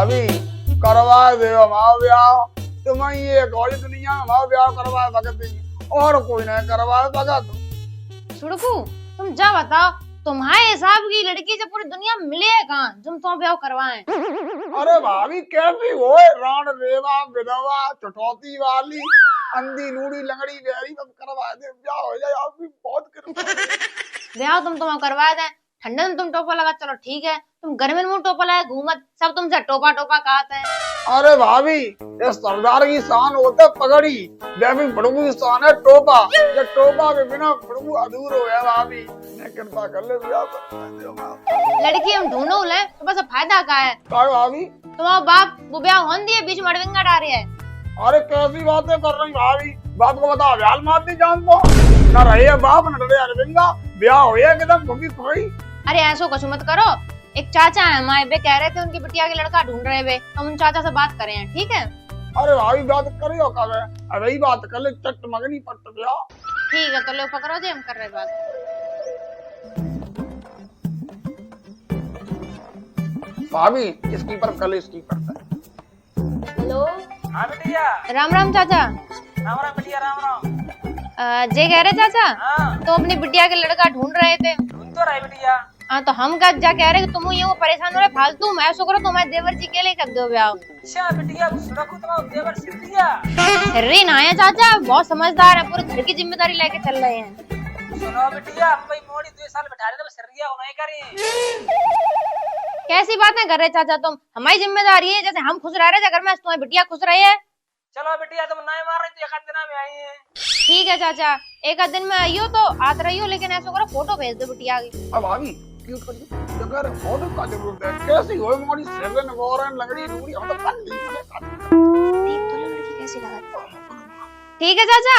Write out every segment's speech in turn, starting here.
भाभी करवा दे हमारा ब्याह। तुम्हें ये गौरी दुनिया हमारा ब्याह करवा सकती और कोई नहीं करवा सकता। छुड़कू तुम जा बताओ, तुम्हारे हिसाब की लड़की जब पूरी दुनिया मिले है कहाँ तुम तो ब्याह करवाएं। अरे भाभी कैसी हो राण रेवा विधवा चटौती वाली अंधी लूड़ी लंगड़ी बेरी सब करवा दे ब्याह हो जाए। आप भी बहुत कृपा। ब्याह तुम करवा दें, ठंडे में तुम टोपा लगा चलो ठीक है, तुम गर्मी में टोपा लगा घूमत सब तुमसे टोपा टोपा कहते हैं। अरे भाभी ये सरदार की शान होता है पगड़ी, जैसे बड़बू की शान है टोपा। ये टोपा के बिना बड़बू अधूर हो है भाभी। मैं कृपा कर ले ब्याह करवा दे। लड़की हम ढूंढो ले तो बस फायदा का है भाभी तुम्हारा बाप वो ब्याह होने दिए बीच में अड़विंगा डाल रही है। अरे कैसी बातें कर रही भाभी, बात को बता व्याल मार दी जान को न रहे बाप न रहे अरविंदा ब्याह हो एकदम घुमी खोई। अरे ऐसो कुछ मत करो, एक चाचा है हमारे वे कह रहे थे उनकी बिटिया के लड़का ढूंढ रहे वे, हम उन चाचा से बात करें हैं ठीक है। अरे भाभी बात करियो कब है, अरे बात कर ले चट मगनी पट ब्याह। ठीक है तो लो पकड़ो जी हम कर रहे बात। भाभी इसकी पर कल इसकी पर। हेलो हाँ बिटिया। राम राम चाचा। राम राम बिटिया राम राम। जे कह रहे चाचा हाँ तो अपनी बिटिया के लड़का ढूंढ रहे थे। ढूंढ तो रहे बिटिया। हाँ तो हम क्या जा कह रहे कि तुम यूं परेशान हो रहे फालतू, मैं शुक्र तुम्हारे देवर जी के लिए कर दो ब्याह। अच्छा बिटिया सुरखो तुम्हारा देवर सिर दिया। सर्री ना है चाचा, बहुत समझदार है, पूरे घर की जिम्मेदारी लेके चल रहे हैं। सुनो बिटिया हम भाई मोड़ी 2 साल बैठा रहे थे सिर दिया उन्हें करें। कैसी बातें कर रहे चाचा तुम, हमारी जिम्मेदारी है, जैसे हम खुश रह रहे थे घर में तुम्हारी बिटिया खुश रही है। चलो बिटिया तुम नहीं मार रही तो एक आध दिन में आई है। ठीक है चाचा, एक आध दिन में आइयो तो आत रहियो, लेकिन ऐसा करो फोटो भेज दो बिटिया की। अब भाभी क्यों कर अगर फोटो का जरूरत है कैसी हो मोड़ी सेवन वॉरन लंगड़ी लूड़ी हम तो कर ली देख तो लो लड़की कैसी लगा। ठीक है चाचा।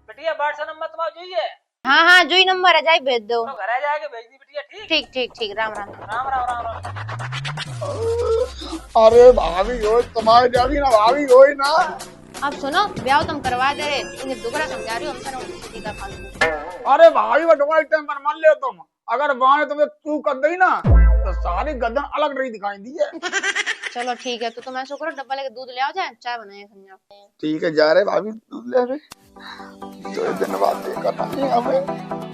बिटिया व्हाट्सएप नंबर तुम्हारा चाहिए। हाँ हाँ जो ही नंबर है जाई भेज दो। तो घर आ जाके भेज दी बिटिया। ठीक ठीक ठीक ठीक राम राम। राम राम राम राम। अरे भाभी हो तुम्हारे जागी ना भाभी हो ना। अब सुनो ब्याह तुम करवा दे रहे, इन्हें दुगरा समझा रही हो, हमसे ना किसी का फालतू। अरे भाभी वो तुम्हारे टाइम पर मान ले तुम, अगर वहां तुम्हें तू कर दी ना तो सारी गर्दन अलग नहीं दिखाई दी है। चलो ठीक है तो तुम ऐसा करो डब्बा लेके दूध ले आओ, जाए चाय बनाए समझाओ। ठीक है जा रहे भाभी दूध ले रहे जो दिन बाद देखा नहीं हमें।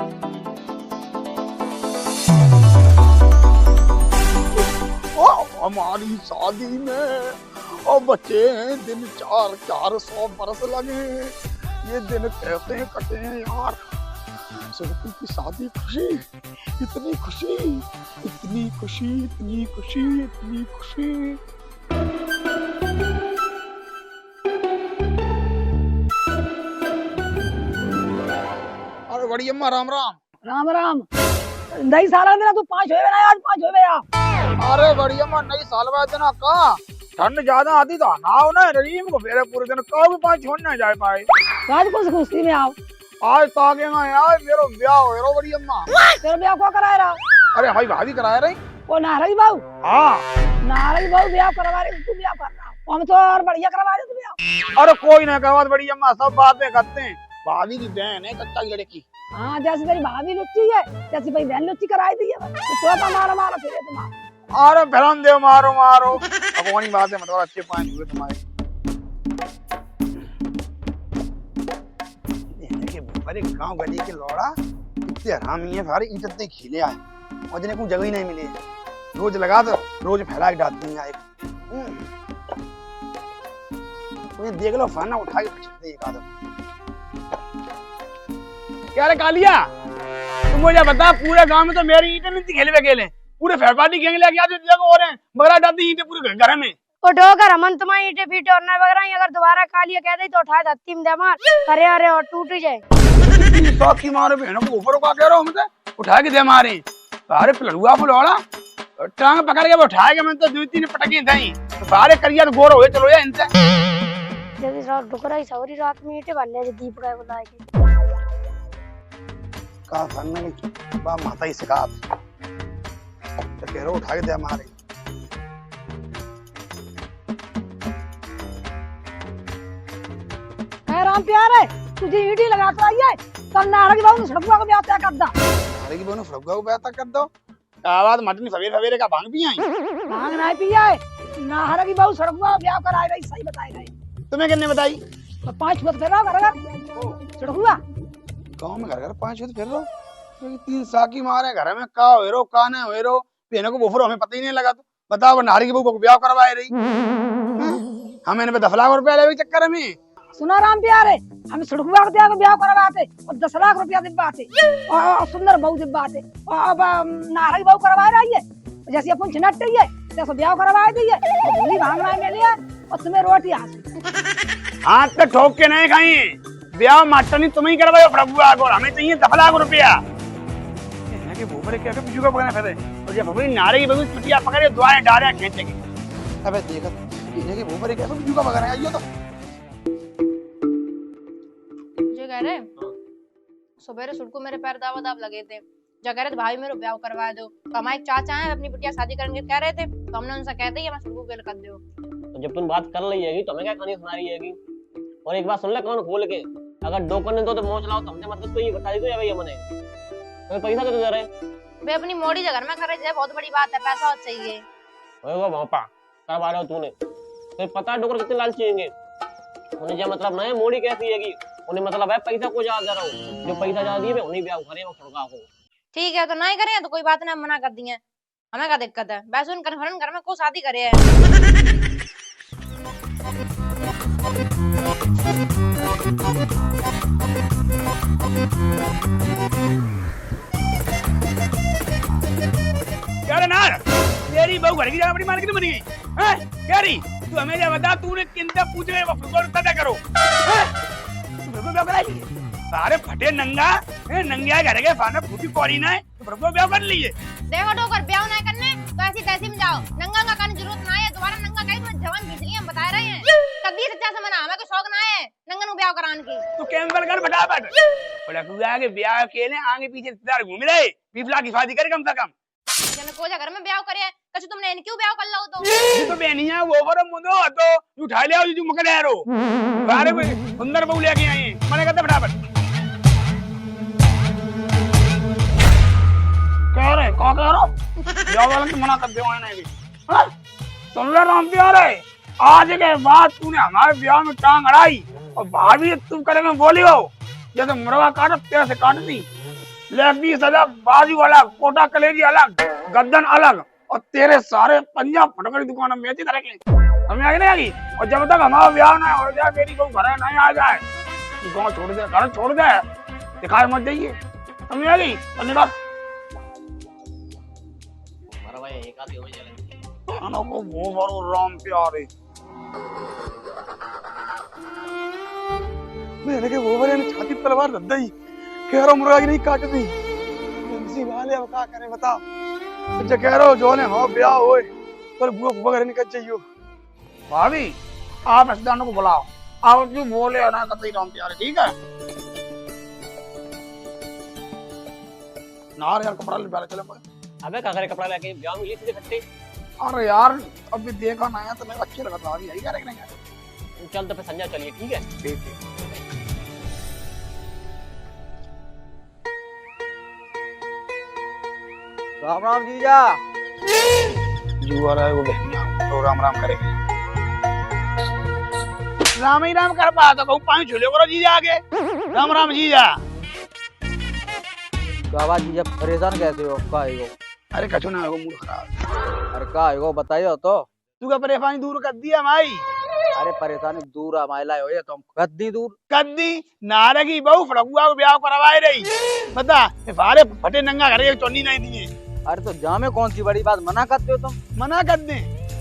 हमारी शादी में और बच्चे हैं दिन 400 बरस लगे, ये दिन कैसे कटे हैं यार। सुरती की शादी खुशी, इतनी खुशी इतनी खुशी इतनी खुशी इतनी खुशी। अरे बड़ी अम्मा राम राम। राम राम। नई साल मेरा तू 5 होवे ना, आज 5 होवे या। अरे बढ़िया मां नई साल बाद ना का ठंड ज्यादा आती तो नाव ना रहीम को फेरे पूरे दिन का भी पास छोड़ ना जाए पाए। आज कुछ खुशी में आओ। आज ताके ना यार मेरो ब्याह हो रो बड़ी अम्मा। तेरा ब्याह को कराया रहा? अरे भाई भाभी कराया रही। ओ नाराज बाबू। हां नाराज बाबू ब्याह करवा रहे, तू ब्याह कर रहा। हम तो और बढ़िया करवा दे तू ब्याह। अरे कोई ना करवा बड़ी अम्मा, सब बातें करते हैं। भाभी की बहन है कच्चा की लड़की। हां जैसे तेरी भाभी लुच्ची है जैसे भाई बहन लुच्ची कराई दी है, तो मारो मारो फिरे तुम। अरे भरन दे मारो मारो भगवानी बात है, मतलब अच्छे पॉइंट हुए तुम्हारे। अरे गांव गली के लौड़ा इतने हरामी है, सारी इज्जत नहीं खिले आए और जिन्हें कोई जगह ही नहीं मिली। रोज लगा तो रोज फैला के डालती हैं। मुझे देख लो फाना उठा के पीछे दे एक आदम। क्या रे कालिया तुम मुझे बता, पूरे गांव में तो मेरी ईंटें नहीं खेले हुए गेले, पूरे फैपाटी गैंग लेके आते जगह हो रहे हैं मगरा डालती ईंटें पूरे घर में। ओ डोगर हमन तुम्हारी ईंटे फीटे और ना वगैरह, अगर दोबारा कालिया कह दे तो उठा धत्ती में दे मार करे अरे और टूट जाए। शौक की मारो बहनों को ऊपर का कह रहा हूं हमसे उठा के दे मारे। अरे पलड़ुआ फुलौड़ा टांग पकड़ के उठा के मैं तो 2-3 पटके थी तो सारे करिया तो गोर हो चलो या इनसे। जब रात डुकरा ही सवरी रात में ईंटे भरने से दीप का बुलाए का फरने की बा माता ही सिखा तो कह रहा उठा के दे मारे। राम प्यारे तुझे ईडी लगा तो आई है, कल नारंगी बाबू ने सड़कुआ को ब्याह तय कर दा। नारंगी बाबू ने सड़कुआ को ब्याह तय कर दो। आवाज मटनी सवेरे सवेरे का भांग भी आई। भांग नहीं पिया है, नाहरा की बहू सड़कुआ ब्याह कराए रही, सही बताए रहे। तुम्हें किसने बताई? तो 5 वक्त फिर रहा घर सड़कुआ। गाँव में घर 5 फिर लो, 3 साकी मारे घर में का हेरो का ना हेरो पहने को बोफरो हमें पता ही नहीं लगा। तो बताओ नारी की बहू को ब्याह करवाए रही, हमें इन्हें 10 लाख रुपया ले चक्कर में। सुना राम प्यारे, हम सड़कुआ को ब्याह करवाते और 10 लाख रुपया दिब्बाते और सुंदर बहू दिब्बाते। और अब नाहरा की बहू करवा रही है, जैसे अपन छिनट रही है जैसे ब्याह करवाए दी है और भूली भांगना में लिया और तुम्हें रोटी हाथ पे ठोक के नहीं खाई, ब्याह मास्टर नहीं तुम्हें ही करवाओ प्रभु आगो, हमें चाहिए 10 लाख रुपया। के भूपरे क्या बिजू का पकड़ना फिर और जब भूपरी नारे की बहू चुटिया पकड़े द्वारे डारे खींचेगी। अबे देखा इन्हें के भूपरे क्या बिजू का पकड़ना है। ये तो जो कह रहे सुबह सुड़को मेरे पैर दावा दाव लगे थे, जो कह रहे थे भाई मेरे ब्याह करवा दो। तो हमारे चाचा हैं अपनी बिटिया शादी करेंगे कह रहे थे, तो हमने उनसे कह दिया मैं सुड़को के कर दो। तो जब तुम बात कर ली हैगी तो हमें क्या कहानी सुना रही हैगी। और एक बात सुन ले कान खोल के, अगर डोकर ने तो मोच लाओ तो हमने मतलब तो ये बता दी तो भाई हमने तुम्हें पैसा कितने दे रहे वे अपनी मोड़ी जगह में करे जाए, बहुत बड़ी बात है, पैसा और चाहिए। होगा भापा करवा रहे हो तूने, तो पता है डोकर कितने लालची होंगे। उन्हें क्या मतलब नहीं मोड़ी कैसी हैगी, उन्हें मतलब है पैसा को ज्यादा दे रहा हूँ, जो पैसा ज्यादा दिए उन्हीं ब्याह करे वो छुड़का को। ठीक है तो नहीं करें तो कोई बात नहीं, मना कर दिए, हमें क्या दिक्कत है। वैसे उन कन्फर्म घर में को शादी करे है। क्या रे नार, तेरी बहू घर की जगह अपनी मार के बन गई है क्या री? तू हमें क्या बता, तूने किनसे पूछ रहे वक्त करो ब्याह कराई? सारे फटे नंगा नंगिया घर के फाना फूटी पौड़ी ना है तो प्रभु ब्याह कर लीजिए। देखो डोकर ब्याह नहीं करने तो ऐसी तैसी में जाओ, नंगा का करने जरूरत ना है। दोबारा नंगा कहीं तो जवान बिजली हम बता रहे हैं, कभी सच्चा से मना, हमें कोई शौक ना है नंगा नु ब्याह कराने की। तू कैंपल कर फटाफट, बड़ा तू आगे ब्याह के ने आगे पीछे रिश्तेदार घूम रहे, 20 लाख की शादी करे कम से कम। जने को घर में ब्याह करे कछु तुमने इन क्यों ब्याह कर लो? तो ये तो बेनिया वो पर मुंडो तो उठा ले आओ जो मकड़े यारो बारे में सुंदर बहू लेके आई मने कहते फटाफट। क्या रे कौन कह रहा ब्याह वाला की मना कर दे वाने भी। हां सुन ले राम प्यारे, आज के बाद तूने हमारे ब्याह में टांग अड़ाई और भाभी तुम करेंगे बोली हो जैसे मुर्गा काट तेरे से काट दी, लेगी सजा बाजू अलग, कोटा कलेजी अलग, गर्दन अलग और तेरे सारे पंजा फटकड़ी दुकान में बेची तरह के हमें आगे नहीं आगी। और जब तक हमारा ब्याह ना हो जाए मेरी को घर नहीं आ जाए गाँव छोड़ दे, घर छोड़ दे, दिखाई मत जाइए हमें आगी। धन्यवाद हमारा भाई एक आदमी हो चले खानों को वो बड़ो राम प्यारे मेरे के वो बड़े ने छाती पर तलवार रख दी, कह रहा मुर्गा की नहीं काट दी इसी वाले अब क्या करे बता। अच्छा कह रहा हो जो ने हो ब्याह होए पर बुआ बुआ घर निकल जाइयो। भाभी आप रिश्तेदारों को बुलाओ, आप जो बोले ना कतई राम प्यारे ठीक है। नार यार कपड़ा ले चले अबे का करे कपड़ा लेके ब्याह में लिए थे खट्टे। अरे यार अभी देखा ना है तो मैं अच्छे लगा था, अभी यही करेंगे नहीं चल तो फिर संजय चलिए ठीक है। ठीक है राम राम जीजा। जुआ रहा है वो बहनिया तो राम राम करेंगे। राम ही राम कर पाया तो कहूँ पानी झूले करो जीजा आगे। राम राम जीजा। गावा जीजा परेशान कैसे हो? का है वो? अरे कछु ना हो मूड खराब। अरे का है वो बताइए तो। तू क्या परेशानी दूर कर दिया भाई? अरे परेशानी दूर आ माइला हो ये तुम कद्दी दूर कद्दी नारे की बहू फड़कुआ को ब्याह करवाए रही बता सारे फटे नंगा घर के चोनी नहीं दिए। अरे तो जामे कौन सी बड़ी बात मना करते हो तुम? मना कर दे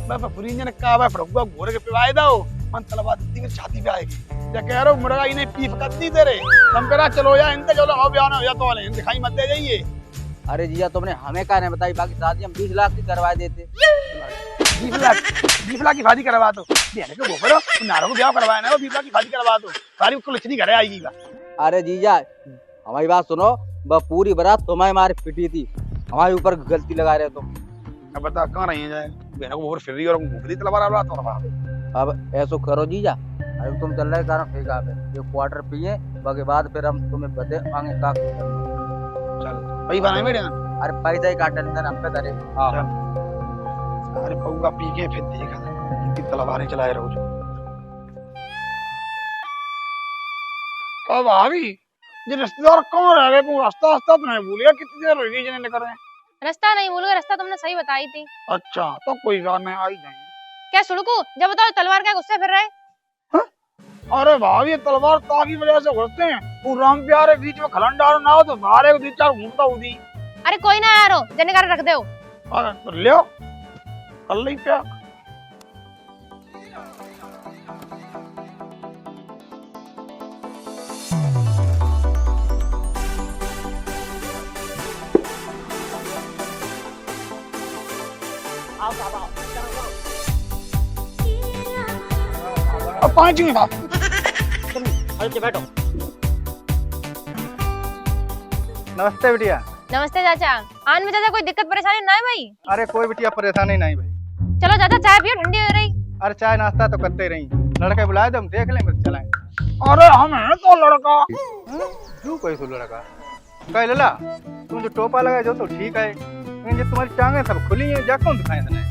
मैं फुरी ने कहा भाई फड़कुआ घोड़े के पिवाए दो मन तलवा दी के छाती पे आएगी क्या कह रहा हूँ मुर्गा इन्हें पीफ कर दी तेरे हम कह चलो यार इनका चलो आओ ब्याह ना हो जा तो वाले दिखाई मत दे जाइए। अरे जीजा तुमने हमें क्या नहीं बताई, बाकी शादी हम 20 लाख की करवा देते। 20 लाख की शादी करवा दो वो करो नारों को ब्याह करवाया ना 20 लाख की शादी करवा दो सारी कुलछनी घर आएगी। अरे जीजा हमारी बात सुनो, वह पूरी बारात तुम्हारी मारे पिटी थी, हमारे ऊपर गलती लगा रहे तुम। अब बता कहाँ रही जाए बहनों को फिर रही और मुफली तलवार वाला तो अब ऐसा करो जीजा, अरे तुम चल रहे कारण फेंका पे ये क्वार्टर पिए बाकी बाद फिर हम तुम्हें बते आगे का चल भाई बना मेरे अरे पैसा ही काटन हम पे करे। अरे पौगा पी के फिर देखा कितनी तलवारें चलाए रोज। अब भाभी ये रिश्तेदार कौन रह गए? कोई रास्ता रास्ता तो नहीं भूल गया? कितनी देर हो गई जिन्हें निकल रहे हैं। रास्ता नहीं भूल गए, रास्ता तुमने सही बताई थी। अच्छा तो कोई बात नहीं, आ ही जाएंगे। क्या सुड़कू, जब बताओ तलवार क्या गुस्से फिर रहे? अरे भाभी ये तलवार ता की वजह से घुसते हैं। वो राम प्यारे बीच में खलन डालो ना हो तो बाहर एक दो चार घूमता उदी। अरे कोई ना यारो, जने कर रख दे। अरे तो ले आओ कल ही प्यार। अब 5 मिनट आप अरे बैठो। नमस्ते बिटिया। नमस्ते चाचा। आन में चाचा कोई दिक्कत परेशानी ना है भाई? अरे कोई बिटिया परेशानी नहीं भाई। चलो चाचा चाय पियो, ठंडी हो रही। अरे चाय नाश्ता तो करते ही रही, लड़के बुलाए तो हम देख लेंगे तो चलाएंगे। अरे हम है तो लड़का। तू कोई सो लड़का कह लला, तुम जो टोपा लगाए जो तो ठीक है, लेकिन जो तुम्हारी टांगे सब खुली हैं, जा कौन दिखाए तने?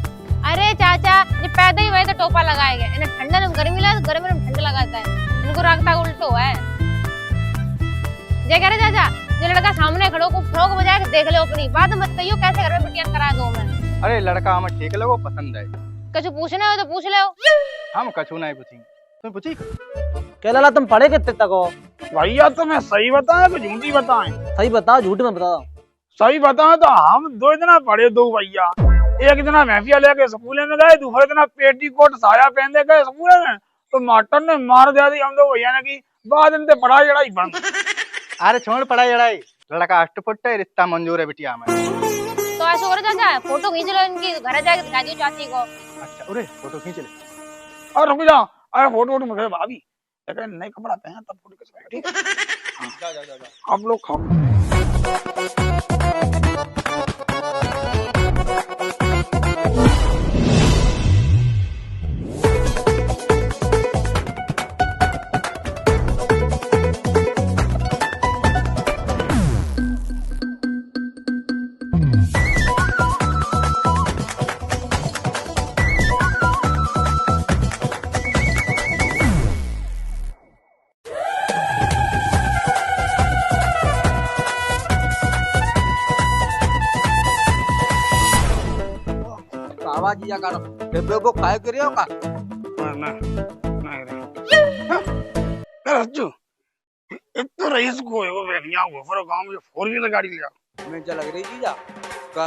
अरे चाचा ये पैदा ही हुए तो टोपा लगाएंगे, इन्हें ठंडा में गर्मी लगा तो गर्मी में ठंडा लगाता है, इनको रागता उल्टो है। जय कह रहे चाचा, जो लड़का सामने खड़ो को फ्रॉक बजा के देख लो अपनी बात मत कहियो कैसे घर में बिटिया करा दो मैं। अरे लड़का हमें ठीक लगो, पसंद है। कुछ पूछना हो तो पूछ लो। हम कछु नहीं पूछेंगे, तुम पूछी? क्या लाला तुम पढ़े कितने तक हो? भैया तुम्हें सही बताएं तो झूठी बताएं? सही बताओ, झूठ में बताओ। सही बताएं तो हम 2 दिन पढ़े 2 भैया। एक दिन महफिया लेके स्कूल में गए, दूसरे दिन पेटीकोट साया पहन गए स्कूल में, तो मास्टर ने मार दिया थी हम 2 भैया ने की। बाद इनसे पढ़ाई लड़ाई बंद। अरे छोड़ पढ़ाई लड़ाई, लड़का अष्टपुट है, रिश्ता मंजूर है बिटिया में। तो ऐसा करो चाचा, फोटो खींच लो इनकी, घर जाके दिखा दियो चाची को। अच्छा अरे फोटो खींच ले। और रुक जाओ, अरे फोटो मुझे भाभी लेकिन नई कपड़ा पहना तब फोटो खिंचवाएंगे, ठीक है? जाओ आप लोग खाओ। आवाज या करो डिब्बे को काय करियो का? ना रे रज्जू एक तो रईस को है वो बेनिया वो फिर गांव में 4 व्हीलर गाड़ी ले आओ। मैं चल लग रही जी जा का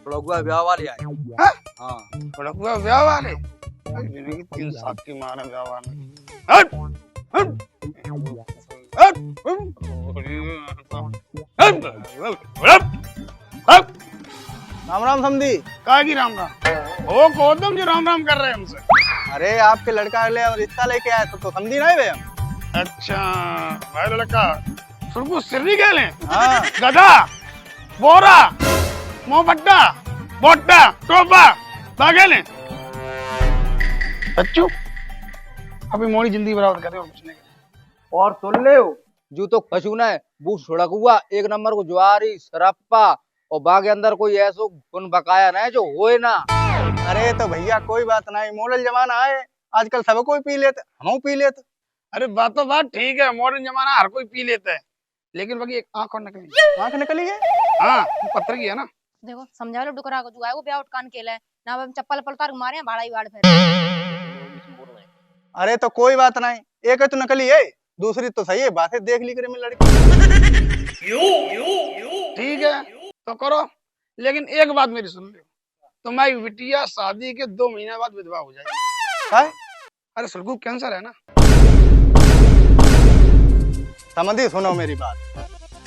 लोगवा ब्याह वाले आए। हां बड़कुआ ब्याह वाले जिंदगी 3 साल की मार ब्याह वाले। हट हट हट राम राम समधी। काय की राम राम ओ गौतम जी राम राम कर रहे हैं हमसे। अरे आपके लड़का ले रिश्ता लेके आए तो समझी नहीं भैया। अच्छा भाई लड़का सुरगु सिर्री कह लें। हाँ गधा बोरा मोहब्बा बोटा टोपा बागे लें। बच्चों अभी मोड़ी जिंदगी बराबर कर रहे हो कुछ नहीं। और सुन ले जो तो कछु ना है वो सड़कुआ 1 नंबर को ज्वारी सरप्पा और बाग के अंदर कोई ऐसो गुण बकाया ना है जो होए ना। अरे तो भैया कोई बात नहीं, मॉडल जमाना है आजकल, सब कोई पी लेते, हम पी लेते। अरे बात तो बात ठीक है, मॉडर्न जमाना हर कोई पी लेता है, लेकिन बाकी एक आंख और निकली। आंख निकली है? हाँ पत्थर की है ना। देखो समझा लो डुकरा को जो है वो ब्याह उठकान केला है ना, अब चप्पल पलतार मारे हैं भाड़ा ही भाड़ फिर। अरे तो कोई बात नहीं, एक है तो नकली है, दूसरी तो सही है, बातें देख ली करे में लड़की। ठीक है तो करो, लेकिन एक बात मेरी सुन लो, तुम्हारी बिटिया शादी के 2 महीने बाद विधवा हो जाएगी। है? अरे सुरगु कैंसर है ना। समझी सुनो मेरी बात,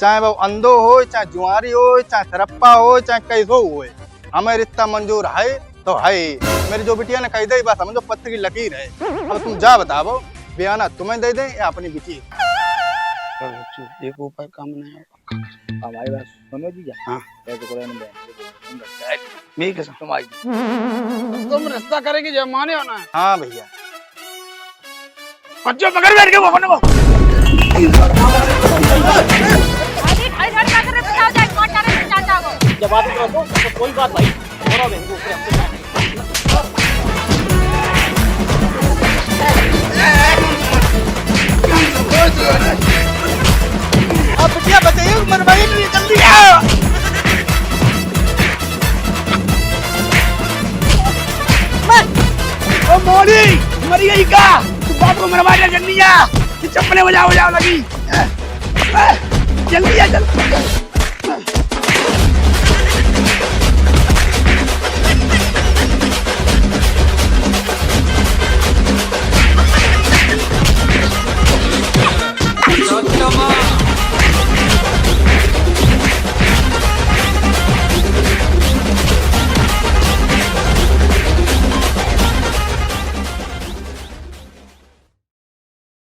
चाहे वो अंधो हो, चाहे जुआरी हो, चाहे सरप्पा हो, चाहे कैसो हो, हमें रिश्ता मंजूर है तो है। मेरी जो बिटिया ने कही दे बस समझो पत्र की लकीर है। अब तुम जा बताओ बयाना तुम्हें दे दें या अपनी बिटी? एक ऊपर काम नहीं होगा। हमारी बात सुनो जी जा। हाँ ऐसे कोई नहीं मैं कैसा तुम रिश्ता करेगी जब माने हो ना। हाँ भैया बच्चों पकड़ बैठ के वो अपने को जब बात करो तो कोई बात भाई, अब बिटिया बताइए मनवाई नहीं जल्दी आओ। ओ मोड़ी मरी गई का तू बाप को मरवा दिया जल्दी आ, चप्पलें बजाओ लगी जल्दी आ जल्दी।